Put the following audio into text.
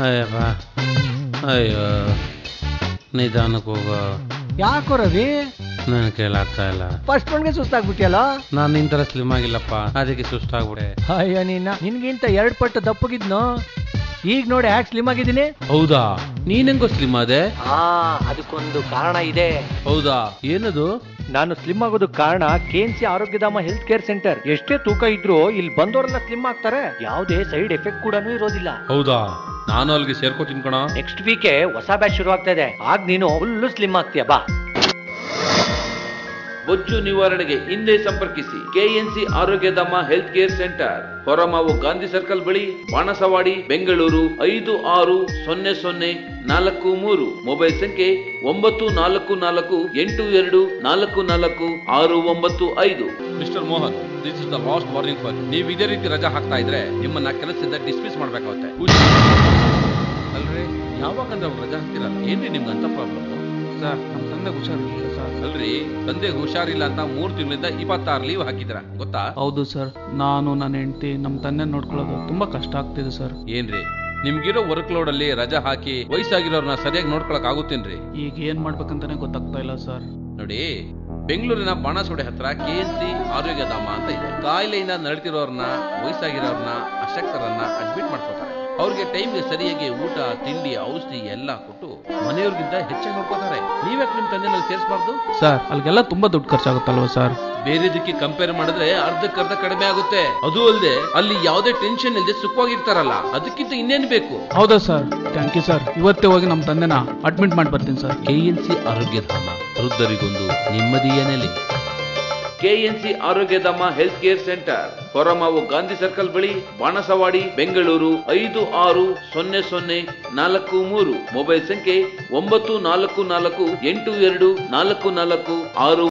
ಅಯ್ಯಪ್ಪ, ಅಯ್ಯೋ ನಿಧಾನಕ್ಕೆ ಹೋಗೋ. ಯಾಕೋ ರವಿ ನನ್ ಕೇಳಾಗ್ತಾ ಇಲ್ಲ. ಫಸ್ಟ್ ಒನ್ಗೆ ಸುಸ್ತಾಗ್ಬಿಟ್ಟಿಯಲ್ಲ. ನಾನು ನಿನ್ ತರ ಸ್ಲಿಮ್ ಆಗಿಲ್ಲಪ್ಪ, ಅದಕ್ಕೆ ಸುಸ್ತಾಗ್ಬಿಡೆ. ಅಯ್ಯೋ ನಿನ್ಗಿಂತ 2 ಪಟ್ಟು ದಪ್ಪಗಿದ್ನು, ಈಗ ನೋಡಿ ಯಾಕೆ ಸ್ಲಿಮ್ ಆಗಿದ್ದೀನಿ. ಹೌದಾ, ನೀನೆಂಗೋ ಸ್ಲಿಮ್ ಆದೆ? ಅದಕ್ಕೊಂದು ಕಾರಣ ಇದೆ. ಹೌದಾ, ಏನದು? ನಾನು ಸ್ಲಿಮ್ ಆಗೋದಕ್ಕೆ ಕಾರಣ KNC Arogyadhama health care centre. ಎಷ್ಟೇ ತೂಕ ಇದ್ರು ಇಲ್ಲಿ ಬಂದವರೆಲ್ಲ ಸ್ಲಿಮ್ ಆಗ್ತಾರೆ, ಯಾವುದೇ ಸೈಡ್ ಎಫೆಕ್ಟ್ ಕೂಡ ಇರೋದಿಲ್ಲ. ಹೌದಾ, ನಾನು ಅಲ್ಲಿಗೆ ಸೇರ್ಕೋತೀನಿ ಕಣ. ನೆಕ್ಸ್ಟ್ ವೀಕೆ ಹೊಸ ಬ್ಯಾಚ್ ಶುರು ಆಗ್ತಾ ಇದೆ, ಆಗ ನೀನು ಫುಲ್ ಸ್ಲಿಮ್ ಆಗ್ತೀಯ. ಬಾ. ಬೊಜ್ಜು ನಿವಾರಣೆಗೆ ಹಿಂದೆ ಸಂಪರ್ಕಿಸಿ KNC Arogyadhama health care centre, Horamavu Gandhi circle ಬಳಿ, ಬಾಣಸವಾಡಿ, ಬೆಂಗಳೂರು 560043. ಮೊಬೈಲ್ ಸಂಖ್ಯೆ 9448244695. Mister Mohan, this is the last warning for you. ನೀವು ಇದೇ ರೀತಿ ರಜಾ ಹಾಕ್ತಾ ಇದ್ರೆ ನಿಮ್ಮನ್ನ ಕೆಲಸದಿಂದ ಡಿಸ್ಮಿಸ್ ಮಾಡ್ಬೇಕಾಗುತ್ತೆ. ಅಲ್ರಿ, ಯಾವಾಗಂದ್ರೆ ಅವ್ರು ರಜಾ ಹಾಕ್ತಿರಲ್ಲ, ಏನ್ರಿ ನಿಮ್ಗೆ ಅಂತ ಪ್ರಾಬ್ಲಮ್? ಸರ್, ನಮ್ಮ ತಂದೆಗೆ ಹುಷಾರಿಲ್ಲ ಸರ್. ಅಲ್ರಿ, ತಂದೆಗೆ ಹುಷಾರಿಲ್ಲ ಅಂತ 3 ತಿಂಗಳಿಂದ 26 ಲೀವ್ ಹಾಕಿದ್ರ, ಗೊತ್ತಾ? ಹೌದು ಸರ್, ನಾನು ನನ್ನ ಹೆಂಡತಿ ನಮ್ಮ ತಂದೆ ನೋಡ್ಕೊಳ್ಳೋದು ತುಂಬಾ ಕಷ್ಟ ಆಗ್ತಿದೆ ಸರ್. ಏನ್ರಿ, ನಿಮ್ಗಿರೋ ವರ್ಕ್ ಲೋಡ್ ಅಲ್ಲಿ ರಜಾ ಹಾಕಿ ವಯಸ್ಸಾಗಿರೋರ್ನ ಸರಿಯಾಗಿ ನೋಡ್ಕೊಳಕ್ ಆಗುತ್ತೇನ್ರಿ? ಈಗ ಏನ್ ಮಾಡ್ಬೇಕಂತಾನೆ ಗೊತ್ತಾಗ್ತಾ ಇಲ್ಲ ಸರ್. ನೋಡಿ, ಬೆಂಗಳೂರಿನ ಬಾಣಸವಾಡಿ ಹತ್ರ KNC ಆರೋಗ್ಯಧಾಮ ಅಂತ ಇದೆ. ಕಾಯಿಲೆಯಿಂದ ನರಳ್ತಿರೋರ್ನ, ವಯಸ್ಸಾಗಿರೋರ್ನ, ಅಶಕ್ತರನ್ನ ಅಡ್ಮಿಟ್ ಮಾಡ್ಕೋತಾರೆ. ಅವ್ರಿಗೆ ಟೈಮ್ಗೆ ಸರಿಯಾಗಿ ಊಟ, ತಿಂಡಿ, ಔಷಧಿ ಎಲ್ಲ ಕೊಟ್ಟು ಮನೆಯವ್ರಿಗಿಂತ ಹೆಚ್ಚಾಗಿ ನೋಡ್ಕೋತಾರೆ. ನೀವ್ಯಾಕೆ ನಿಮ್ ತಂದೆನಲ್ಲಿ ಸೇರಿಸಬಾರ್ದು? ಸರ್, ಅಲ್ಲಿಗೆಲ್ಲ ತುಂಬಾ ದುಡ್ಡು ಖರ್ಚಾಗುತ್ತಲ್ವ ಸರ್? ಬೇರೆದಕ್ಕೆ ಕಂಪೇರ್ ಮಾಡಿದ್ರೆ ಅರ್ಧಕ್ಕರ್ಧ ಕಡಿಮೆ ಆಗುತ್ತೆ. ಅದು ಅಲ್ಲದೆ ಅಲ್ಲಿ ಯಾವುದೇ ಟೆನ್ಷನ್ ಇಲ್ಲದೆ ಸುಖವಾಗಿರ್ತಾರಲ್ಲ, ಅದಕ್ಕಿಂತ ಇನ್ನೇನು ಬೇಕು? ಹೌದಾ ಸರ್? Thank you sir. ಇವತ್ತೇ ಹೋಗಿ ನಮ್ಮ ತಂದೆನ ಅಡ್ಮಿಟ್ ಮಾಡಿ ಬರ್ತೀನಿ ಸರ್. KNC ಆರೋಗ್ಯಧಾಮ, ವೃದ್ಧರಿಗೊಂದು ನೆಮ್ಮದಿಯ ನೆಲೆ. KNC Arogyadhama health care centre, Horamavu Gandhi circle ಬಳಿ, ಬಾಣಸವಾಡಿ, ಬೆಂಗಳೂರು 560043. ಮೊಬೈಲ್ ಸಂಖ್ಯೆ 9448244466.